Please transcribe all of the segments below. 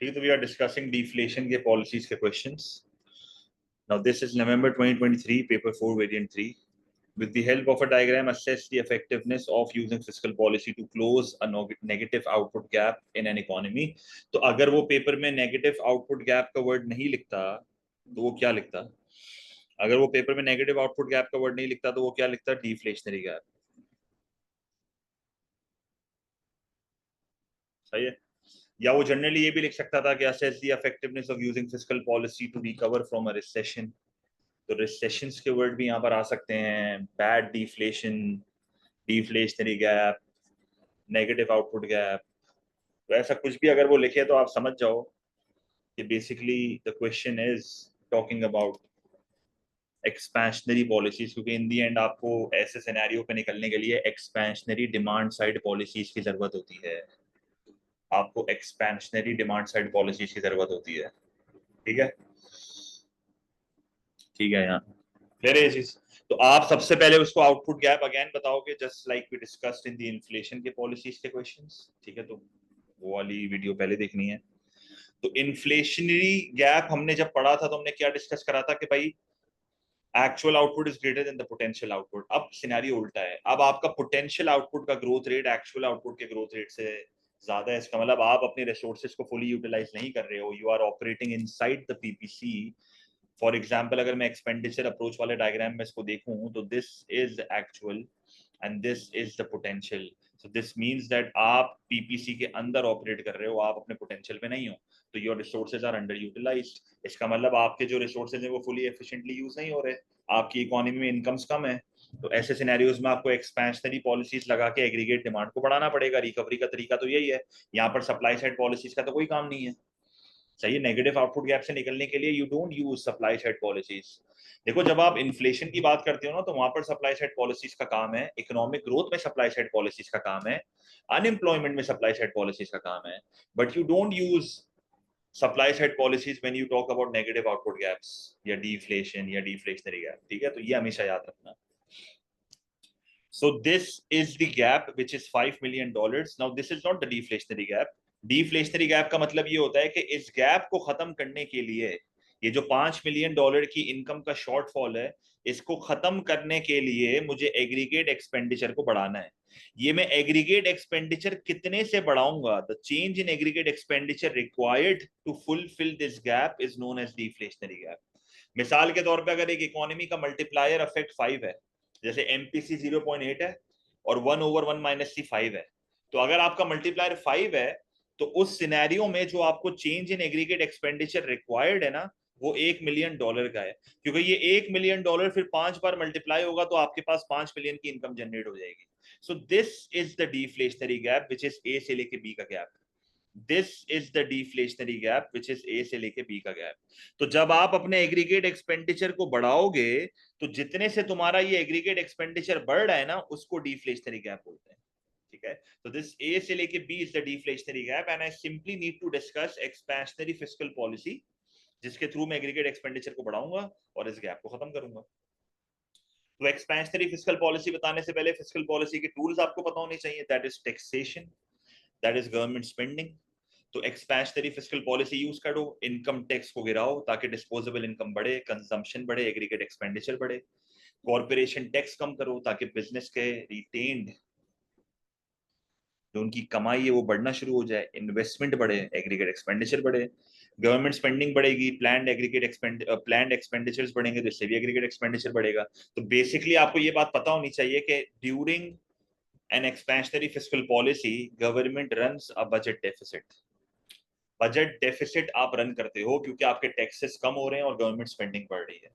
ठीक है, तो वी आर डिस्कसिंग डिफ्लेशन के पॉलिसीज के questions. Now this is November 2023 paper 4 variant 3. With the help of a diagram, assess the effectiveness of using fiscal policy to close a negative output gap in an economy. तो अगर वो paper में negative output gap का word नहीं लिखता तो वो क्या लिखता? अगर वो पेपर में नेगेटिव आउटपुट गैप का वर्ड नहीं लिखता तो वो क्या लिखता? Deflationary gap. सही है. या वो जनरली ये भी लिख सकता था कि assess the effectiveness of using fiscal policy to recover from a recession. तो रिसेशंस के वर्ड भी यहाँ पर आ सकते हैं. Bad deflation, deflationary gap, negative output gap. तो ऐसा कुछ भी अगर वो लिखे तो आप समझ जाओ कि basically the question is talking about expansionary policies, क्योंकि इन दी एंड आपको ऐसे सिनेरियो पे निकलने के लिए एक्सपेंशनरी डिमांड साइड पॉलिसीज की जरूरत होती है. आपको एक्सपेंशनरी डिमांड साइड पॉलिसीज की जरूरत होती है. ठीक है, ठीक है. यहाँ क्लियर है ये चीज. तो आप सबसे पहले उसको आउटपुट गैप अगेन बताओगे, just like we discussed in the inflation के पॉलिसीज के क्वेश्चंस. ठीक है, तो वो वाली वीडियो पहले देखनी है. तो इन्फ्लेशनरी गैप हमने जब पढ़ा था तो हमने क्या डिस्कस करा था कि भाई actual output is greater than the potential output. अब सिनेरियो उल्टा है. अब आपका पोटेंशियल आउटपुट का ग्रोथ रेट एक्चुअल आउटपुट के ग्रोथ रेट से ज्यादा है. इसका मतलब आप अपने रिसोर्सेज को फुली यूटिलाइज नहीं कर रहे हो. You are operating inside the PPC. For example, अगर मैं एक्सपेंडिचर अप्रोच वाले डायग्राम में इसको देखूं तो this is actual and this is the potential. So this means that आप पीपीसी के अंदर ऑपरेट कर रहे हो, आप अपने पोटेंशियल पे नहीं हो. तो your resources are underutilized. इसका मतलब आपके जो रिसोर्सेज हैं वो फुली एफिशिएंटली यूज नहीं हो रहे. आपकी इकोनॉमी में इनकम्स कम है. तो ऐसे सिनेरियोज में आपको एक्सपेंशनरी पॉलिसीज लगा के एग्रीगेट डिमांड को बढ़ाना पड़ेगा. रिकवरी का तरीका तो यही है. यहाँ पर सप्लाई साइड पॉलिसीज का तो कोई काम नहीं है. सही है. नेगेटिव आउटपुट गैप से निकलने के लिए you don't use supply side policies. देखो, जब आप इन्फ्लेशन की बात करते हो ना तो वहां पर सप्लाई साइड पॉलिसीज का काम है. इकोनॉमिक ग्रोथ में सप्लाई साइड पॉलिसीज का काम है. अनएम्प्लॉयमेंट में सप्लाई साइड पॉलिसीज का काम है. But you don't use supply side policies when you talk about negative output gaps या डिफ्लेशन या डिफ्लेशनरी गैप. ठीक है, तो ये हमेशा याद रखना. So this is the gap which is $5 million. Now this is not the deflationary gap. Deflationary gap का मतलब ये होता है कि इस गैप को खत्म करने के लिए ये जो $5 मिलियन की इनकम का शॉर्टफॉल है, इसको खत्म करने के लिए मुझे एग्रीगेट एक्सपेंडिचर को बढ़ाना है. ये मैं एग्रीगेट एक्सपेंडिचर कितने से बढ़ाऊंगा? The change in aggregate expenditure required to fulfil this gap is known as deflationary gap. मिसाल के तौर पे अगर एक इकोनॉमी का मल्टीप्लायर इफेक्ट 5 है, जैसे एमपीसी 0.8 है और 1/1 माइनस सी 5 है, तो अगर आपका मल्टीप्लायर 5 है तो उस सिनेरियो में जो आपको change in aggregate expenditure required है ना, वो $1 मिलियन का है. क्योंकि ये $1 मिलियन फिर 5 बार मल्टीप्लाई होगा तो आपके पास 5 मिलियन की इनकम जनरेट हो जाएगी. So this is the deflationary gap which is a से लेके बी का gap. This is the deflationary gap which is a से लेके बी का गैप. तो जब आप अपने एग्रीगेट एक्सपेंडिचर को बढ़ाओगे तो जितने से तुम्हारा ये एग्रीगेट एक्सपेंडिचर बढ़ रहा है ना, उसको डिफ्लेशनरी गैप बोलते हैं. ठीक है, तो दिस ए से लेके B is the deflationary gap and I simply need to discuss expansionary fiscal policy जिसके थ्रू मैं एग्रीगेट एक्सपेंडिचर को बढ़ाऊंगा और इस गैप को खत्म करूंगा. तो एक्सपेंशनरी फिस्कल पॉलिसी बताने से पहले फिस्कल पॉलिसी के टूल्स आपको पता होने चाहिए. That is taxation, that is government spending. तो एक्सपेंशनरी फिस्कल पॉलिसी यूज करो, इनकम टैक्स को गिराओ ताकि डिस्पोजेबल इनकम बढ़े, कंजम्पशन बढ़े, एग्रीगेट एक्सपेंडिचर बढ़े. कॉर्पोरेशन टैक्स कम करो ताकि बिजनेस के रिटेन्ड जो उनकी कमाई है वो बढ़ना शुरू हो जाए, इन्वेस्टमेंट बढ़े, एग्रीगेट एक्सपेंडिचर बढ़े. गवर्नमेंट स्पेंडिंग बढ़ेगी, प्लान्ड एक्सपेंडिचर्स बढ़ेंगे तो इससे भी एग्रीगेट एक्सपेंडिचर बढ़ेगा. तो बेसिकली आपको ये बात पता होनी चाहिए कि during an expansionary fiscal policy government runs a budget deficit. Budget deficit आप रन करते हो क्योंकि आपके टैक्सेस कम हो रहे हैं और गवर्नमेंट स्पेंडिंग बढ़ रही है.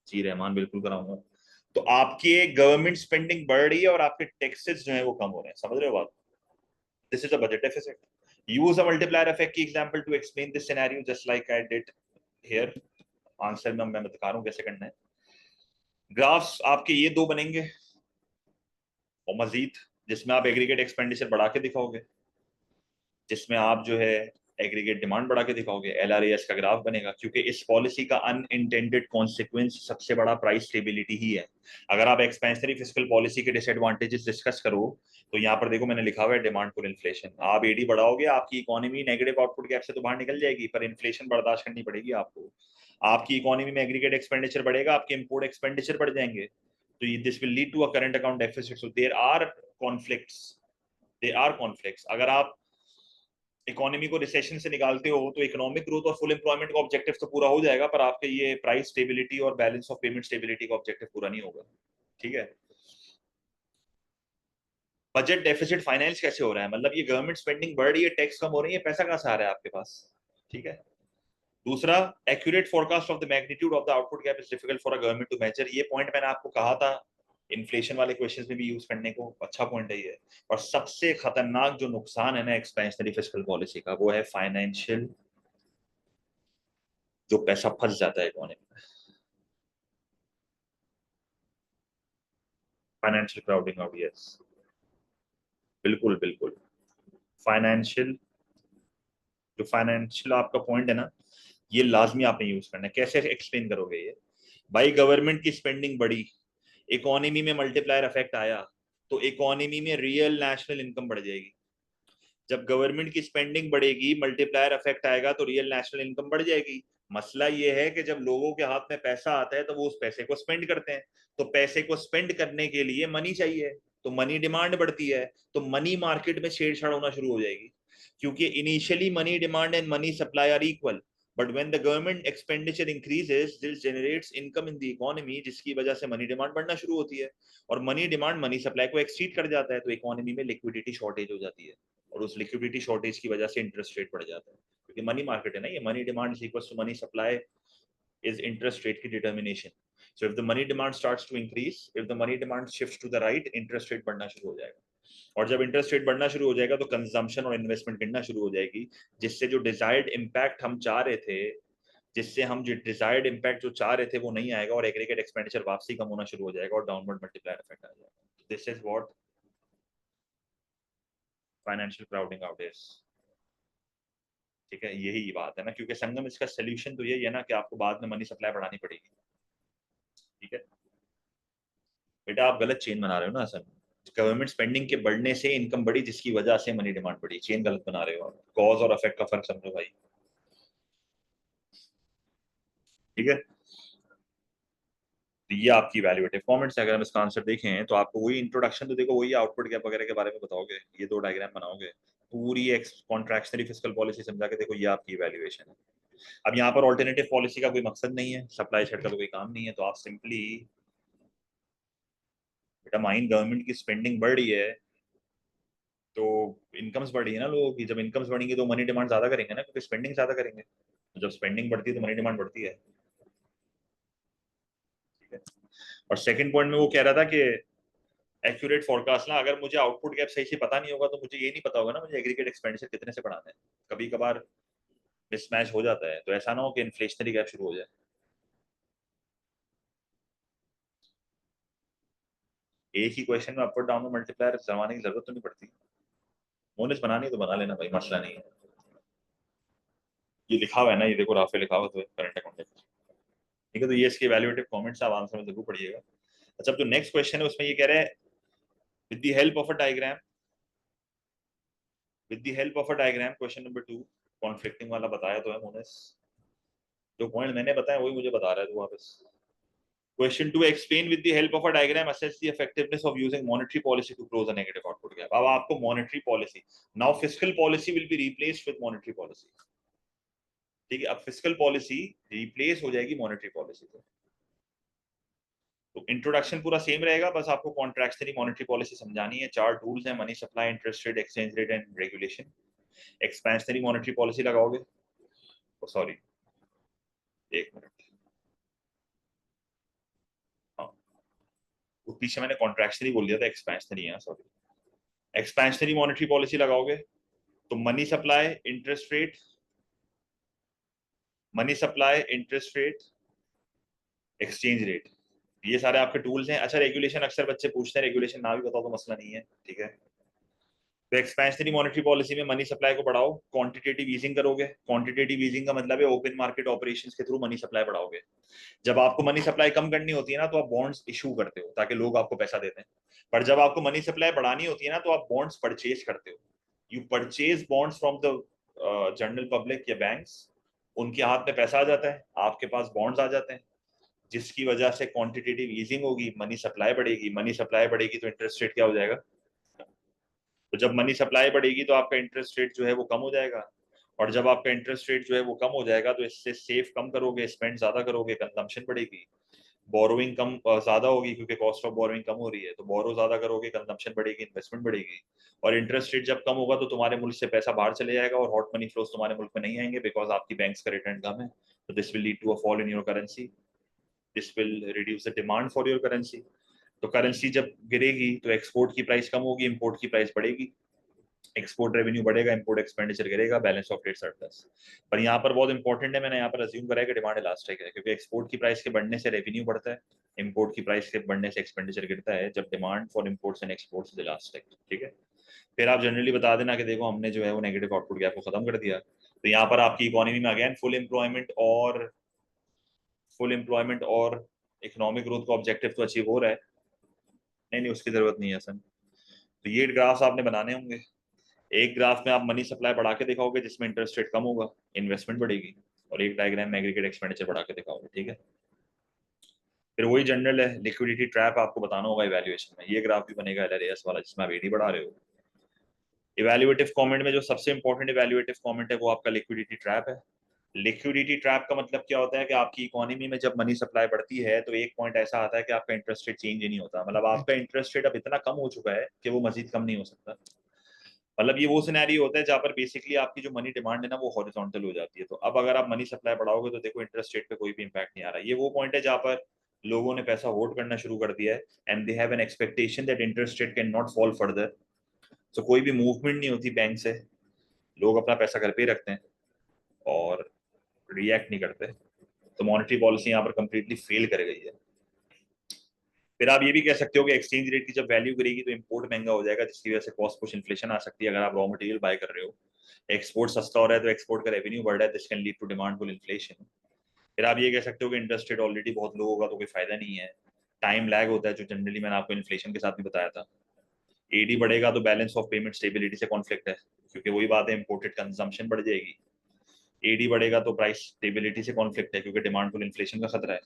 जी रहमान, बिल्कुल कराऊंगा. तो आपकी गवर्नमेंट स्पेंडिंग बढ़ रही है और आपके टैक्सेस जो है वो कम हो रहे हैं. समझ रहे हो बात? This is a budget deficit. Use a multiplier effect की example to explain this scenario just like I did here. Answer में मैं बता रहा हूं कैसे करना है. ग्राफ्स आपके ये दो बनेंगे और मजीद जिसमें आप एग्रीगेट एक्सपेंडिचर बढ़ा के दिखाओगे, जिसमें आप जो है एग्रीगेट डिमांड बढ़ा के दिखाओगे, LRAS का ग्राफ बनेगा, क्योंकि इस पॉलिसी का अनइंटेंडेड कॉन्सिक्वेंस सबसे बड़ा प्राइस स्टेबिलिटी ही है। अगर आप एक्सपेंशनरी फिस्कल पॉलिसी के डिसएडवांटेजेस डिस्कस करो तो यहाँ पर देखो मैंने लिखा हुआ है डिमांड पुल इन्फ्लेशन। आप एडी बढ़ाओगे, आपकी इकोनॉमी नेगेटिव आउटपुट गैप से तो बाहर निकल जाएगी, पर इन्फ्लेशन बर्दाश्त करनी पड़ेगी आपको। आपकी इकोनॉमी में एग्रीगेट एक्सपेंडिचर बढ़ेगा, आपके इंपोर्ट एक्सपेंडिचर बढ़ जाएंगे, तो this will lead to a current account deficit. So there are conflicts, अगर आप इकोनॉमी को रिसेशन से निकालते हो तो इकोनॉमिक ग्रोथ और फुल एम्प्लॉयमेंट का ऑब्जेक्टिव तो पूरा हो जाएगा, पर आपके ये प्राइस स्टेबिलिटी और बैलेंस ऑफ पेमेंट स्टेबिलिटी का ऑब्जेक्टिव पूरा नहीं होगा। ठीक है। बजट डेफिसिट फाइनेंस कैसे हो रहा है, मतलब ये गवर्नमेंट स्पेंडिंग बढ़ रही है, टैक्स कम हो रही है, पैसा कहां से आ रहा है आपके पास। ठीक है। दूसरा, accurate forecast of the magnitude of the output gap is difficult for a government to measure. ये पॉइंट मैंने आपको कहा था इन्फ्लेशन वाले क्वेश्चंस में भी यूज करने को, अच्छा पॉइंट है ये। और सबसे खतरनाक जो नुकसान है ना एक्सपेंशनरी फिस्कल पॉलिसी का, वो है फाइनेंशियल, जो पैसा फंस जाता है इकोनॉमी में, फाइनेंशियल क्राउडिंग आउट। यस, बिल्कुल बिल्कुल। फाइनेंशियल, जो फाइनेंशियल आपका पॉइंट है ना, ये लाजमी आपने यूज करना है। कैसे एक्सप्लेन करोगे ये? भाई गवर्नमेंट की स्पेंडिंग बढ़ी, इकोनॉमी में मल्टीप्लायर इफेक्ट आया, तो इकोनॉमी में रियल नेशनल इनकम बढ़ जाएगी। जब गवर्नमेंट की स्पेंडिंग बढ़ेगी, मल्टीप्लायर इफेक्ट आएगा, तो रियल नेशनल इनकम बढ़ जाएगी। मसला ये है कि जब लोगों के हाथ में पैसा आता है तो वो उस पैसे को स्पेंड करते हैं, तो पैसे को स्पेंड करने के लिए मनी चाहिए, तो मनी डिमांड बढ़ती है, तो मनी मार्केट में छेड़छाड़ होना शुरू हो जाएगी। क्योंकि initially money demand and money supply are equal, but when the government expenditure increases this generates income in the economy, जिसकी वजह से मनी डिमांड बढ़ना शुरू होती है, और मनी डिमांड मनी सप्लाई को एक्सीड कर जाता है, तो इकोनॉमी में लिक्विडिटी शॉर्टेज हो जाती है, और उस लिक्विडिटी शॉर्टेज की वजह से इंटरेस्ट रेट बढ़ जाता है। क्योंकि मनी मार्केट है ना ये, money demand is equal to money supply is interest rate की determination. So if the money demand starts to increase, if the money demand shifts to the right, interest rate बढ़ना शुरू हो जाएगा, और जब इंटरेस्ट रेट बढ़ना शुरू हो जाएगा तो कंजम्पशन और इन्वेस्टमेंट गिरना शुरू हो जाएगी, जिससे जो डिजायर्ड इम्पैक्ट हम चाह रहे थे, जिससे हम जो डिजायर्ड इम्पैक्ट जो चाह रहे थे वो नहीं आएगा, और एग्रीगेट एक्सपेंडिचर वापसी कम होना शुरू हो जाएगा, और डाउनवर्ड मल्टीप्लायर इफेक्ट आ जाएगा। This is what financial crowding out is. ठीक है, यही बात है ना, क्योंकि संगम इसका सोल्यूशन तो यही है ना कि आपको बाद में मनी सप्लाई बढ़ानी पड़ेगी। ठीक है बेटा, आप गलत चेन बना रहे हो ना असल में। गवर्नमेंट स्पेंडिंग के बढ़ने से इनकम बढ़ी, जिसकी वजह से मनी डिमांड बढ़ी, चेन गलत बना रहे हो आप, कॉज और इफेक्ट का फर्क समझो भाई। ठीक है, तो ये आपकी वैल्यूएटिव कमेंट्स है। अगर हम इसका आंसर देखें तो आपको वही इंट्रोडक्शन तो देखो, वही आउटपुट गैप वगैरह के बारे में बताओगे, ये दो डायग्राम बनाओगे, पूरी कॉन्ट्रैक्शनरी फिस्कल पॉलिसी समझा के देखो, ये आपकी इवैल्यूएशन है। अब यहाँ पर ऑल्टरनेटिव पॉलिसी का कोई मकसद नहीं है, सप्लाई साइड का तो कोई काम नहीं है, तो आप सिंपली बेटा माइन गवर्नमेंट की स्पेंडिंग बढ़ रही है तो इनकम्स बढ़ी है ना लोगों की, जब इनकम्स बढ़ेंगी तो मनी डिमांड ज्यादा करेंगे ना, क्योंकि स्पेंडिंग ज्यादा करेंगे, जब स्पेंडिंग बढ़ती है तो मनी डिमांड बढ़ती है। ठीक है। और सेकंड पॉइंट में वो कह रहा था कि एक्यूरेट फोरकास्ट ना, अगर मुझे आउटपुट गैप सही से पता नहीं होगा तो मुझे ये नहीं पता होगा ना मुझे एग्रीगेट एक्सपेंडिचर कितने से बढ़ाना है, कभी कभार मिसमैच हो जाता है, तो ऐसा ना हो कि इन्फ्लेशनरी गैप शुरू हो जाए। एक ही क्वेश्चन में अपर डाउन मल्टीप्लायर जमाने की जरूरत तो नहीं पड़ती, मोनिस बनानी है तो बना लेना भाई, मसला नहीं है। ये लिखा हुआ है ना, ये देखो राफे लिखा हुआ तो करंट अकाउंट। ठीक है, तो ये इसके वैल्यूएटिव कमेंट्स आप आंसर में जरूर पढ़िएगा। अच्छा, जो नेक्स्ट क्वेश्चन है उसमें ये कह रहे हैं with the help of a diagram, with the help of a diagram, question number 2 conflicting वाला बताया तो है मोनिस, जो पॉइंट मैंने बताया वही मुझे बता रहा है तो वापस। Question 2, explain with the help of a diagram assess the effectiveness of using monetary policy to close a negative output gap. अब आपको monetary policy, now fiscal policy will be replaced with monetary policy. ठीक है, अब fiscal policy replace हो जाएगी monetary policy से। तो introduction पूरा सेम रहेगा, बस आपको कॉन्ट्रैक्शनरी मॉनेटरी पॉलिसी समझानी है। चार टूल्स हैं, money supply, interest rate, exchange rate and regulation. Expansionary monetary policy लगाओगे, सॉरी एक मिनट, हाँ वो पीछे मैंने कॉन्ट्रैक्शनरी बोल दिया था, एक्सपेंशनरी है, सॉरी। एक्सपेंशनरी मॉनेटरी पॉलिसी लगाओगे तो money supply, interest rate, money supply, interest rate, exchange rate, ये सारे आपके टूल्स हैं। अच्छा, रेगुलेशन अक्सर बच्चे पूछते हैं, रेगुलेशन ना भी बताओ तो मसला नहीं है। ठीक है, तो एक्सपेंशनरी मॉनेटरी पॉलिसी में मनी सप्लाई को बढ़ाओ, क्वांटिटेटिव ईजिंग करोगे। क्वांटिटेटिव ईजिंग का मतलब है ओपन मार्केट ऑपरेशंस के थ्रू मनी सप्लाई बढ़ाओगे। जब आपको मनी सप्लाई कम करनी होती है ना, तो आप बॉन्ड्स इशू करते हो ताकि लोग आपको पैसा देते हैं। पर जब आपको मनी सप्लाई बढ़ानी होती है ना, तो आप बॉन्ड्स परचेज करते हो। You purchase bonds from the general public या बैंक्स। उनके हाथ में पैसा आ जाता है, आपके पास बॉन्ड्स आ जाते हैं, जिसकी वजह से क्वांटिटेटिव ईजिंग होगी, मनी सप्लाई बढ़ेगी। मनी सप्लाई बढ़ेगी तो इंटरेस्ट रेट क्या हो जाएगा? तो जब मनी सप्लाई बढ़ेगी तो आपका इंटरेस्ट रेट जो है वो कम हो जाएगा। और जब आपका इंटरेस्ट रेट जो है वो कम हो जाएगा, तो इससे सेव कम करोगे, स्पेंड ज्यादा करोगे, कंजम्पशन बढ़ेगी। बोरोइंग कम ज्यादा होगी क्योंकि कॉस्ट ऑफ बोरोइंग कम हो रही है, तो बोरो ज्यादा करोगे, कंजम्पशन बढ़ेगी, इन्वेस्टमेंट बढ़ेगी। और इंटरेस्ट रेट जब कम होगा तो तुम्हारे मुल्क से पैसा बाहर चले जाएगा और हॉट मनी फ्लोज तुम्हारे मुल्क में नहीं आएंगे, बिकॉज आपकी बैंक्स का रिटर्न कम है। तो this will lead to a fall in your currency. This will reduce the demand for your currency. तो करेंसी जब गिरेगी तो एक्सपोर्ट की प्राइस कम होगी, इंपोर्ट की प्राइस बढ़ेगी। एक्सपोर्ट रेवेन्यू बढ़ेगा, इंपोर्ट एक्सपेंडिचर गिरेगा, बैलेंस ऑफ ट्रेड सरप्लस। पर यहाँ पर बहुत इंपॉर्टेंट है, मैंने यहाँ पर अज्यूम करा है कि डिमांड इलास्टिक है, क्योंकि एक्सपोर्ट की प्राइस के बढ़ने से रेवेन्यू बढ़ता है, इंपोर्ट की प्राइस के बढ़ने से एक्सपेंडिचर गिरता है, जब demand for imports and exports is elastic. ठीक है। फिर आप जनरली बता देना कि देखो हमने जो है वो नेगेटिव आउटपुट गैप को खत्म कर दिया। तो यहाँ पर आपकी इकोनॉमी में अगेन फुल एम्प्लॉयमेंट और इकोनॉमिक ग्रोथ का ऑब्जेक्टिव तो अचीव हो रहा है। नहीं नहीं, उसकी जरूरत नहीं है सर। तो ये ग्राफ्स आपने बनाने होंगे। एक ग्राफ में आप मनी सप्लाई बढ़ा के दिखाओगे जिसमें इंटरेस्ट रेट कम होगा, इन्वेस्टमेंट बढ़ेगी। और एक डायग्राम में एग्रीगेट एक्सपेंडिचर बढ़ा के दिखाओगे। ठीक है। फिर वही जनरल है, लिक्विडिटी ट्रैप आपको बताना होगा इवैल्यूएशन में। ये ग्राफ भी बनेगा एलआरएएस वाला जिसमें आप एडी बढ़ा रहे हो। इवैल्यूएटिव कमेंट में जो सबसे इंपॉर्टेंट इवैल्यूएटिव कमेंट है वो आपका लिक्विडिटी ट्रैप है। लिक्विडिटी ट्रैप का मतलब क्या होता है कि आपकी इकोनॉमी में जब मनी सप्लाई बढ़ती है तो एक पॉइंट ऐसा आता है कि आपका इंटरेस्ट रेट चेंज ही नहीं होता। मतलब आपका इंटरेस्ट रेट अब इतना कम हो चुका है कि वो मजीद कम नहीं हो सकता। मतलब ये वो सिनेरियो होता है जहाँ पर बेसिकली आपकी जो मनी डिमांड है ना वो हॉरिजॉन्टल हो जाती है। तो अब अगर आप मनी सप्लाई बढ़ाओगे तो देखो इंटरेस्ट रेट पे कोई भी इंपैक्ट नहीं आ रहा। ये वो पॉइंट है जहाँ पर लोगों ने पैसा होल्ड करना शुरू कर दिया है, and they have an expectation that interest rate can not fall further. तो कोई भी मूवमेंट नहीं होती बैंक से, लोग अपना पैसा घर पे ही रखते हैं और रिएक्ट नहीं करते। तो मॉनेटरी पॉलिसी यहाँ पर कंप्लीटली फेल कर गई है। फिर आप ये भी कह सकते हो कि एक्सचेंज रेट की जब वैल्यू गिरेगी तो इंपोर्ट महंगा हो जाएगा, जिसकी वजह से कॉस्ट पुश इन्फ्लेशन आ सकती है। अगर आप रॉ मटेरियल बाय कर रहे हो, एक्सपोर्ट सस्ता हो रहा है तो एक्सपोर्ट का रेवेन्यू बढ़ रहा है, this can lead to demand pull inflation. फिर आप ये कह सकते हो कि इंटरेस्ट रेट ऑलरेडी बहुत लो होगा तो कोई फायदा नहीं है। टाइम लैग होता है जो जनरली मैंने आपको इन्फ्लेशन के साथ भी बताया था। एडी बढ़ेगा तो बैलेंस ऑफ पेमेंट स्टेबिलिटी से कॉन्फ्लिक्ट है, क्योंकि वही बात है, इंपोर्टेड कंजम्पशन बढ़ जाएगी। एडी बढ़ेगा तो प्राइस स्टेबिलिटी से कॉन्फ्लिक्ट है, क्योंकि डिमांड फुल इन्फ्लेशन का खतरा है।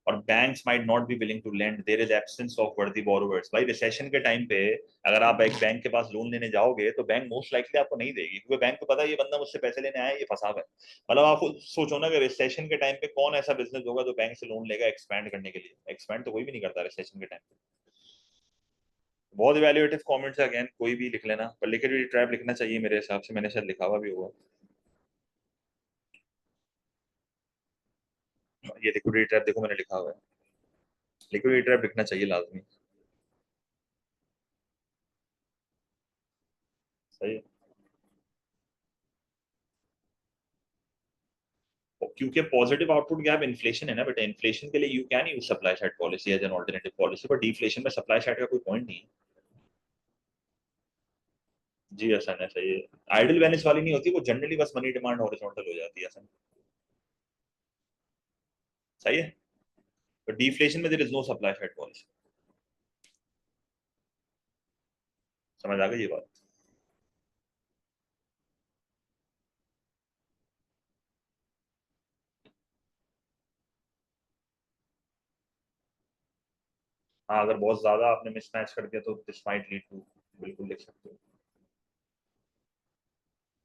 और banks might not be willing to lend, there is absence of worthy borrowers. भाई रिसेशन के टाइम पे अगर आप एक बैंक के पास लोन लेने जाओगे तो बैंक मोस्ट लाइकली आपको नहीं देगी, क्योंकि बैंक को पता है ये बंदा मुझसे पैसे लेने आया है, ये फंसा हुआ है। मतलब आप खुद सोचो ना कि रिसेशन के टाइम पे कौन ऐसा बिजनेस होगा जो बैंक से लोन लेगा एक्सपैंड करने के लिए? एक्सपैंड तो कोई भी नहीं करता रिसेशन के टाइम पे। बहुत इवैल्यूएटिव कमेंट्स है, अगेन कोई भी लिख लेना, पर लिक्विडिटी ट्रैप लिखना चाहिए मेरे हिसाब से, मैंने शायद लिखा हुआ भी होगा। ये लिक्विडिटी ट्रैप देखो मैंने लिखा हुआ है, लिक्विडिटी ट्रैप लिखना चाहिए लाजमी। सही है। क्योंकि पॉजिटिव आउटपुट गैप इन्फ्लेशन है ना बेटा, इन्फ्लेशन के लिए you can use supply side policy as an alternative policy, but deflation में सप्लाई साइड का कोई पॉइंट नहीं है। जी आसान है, सही है। आइडल वेनिस वाली नहीं होती वो, जनरली बस मनी डिमांड हॉरिजॉन्टल हो जाती है आसान। सही है। तो डिफ्लेशन में there is no supply side policy. समझ आ गई ये बात? हाँ, अगर बहुत ज्यादा आपने मिसमैच कर दिया तो दिस माइट लीड टू, बिल्कुल लिख सकते हो।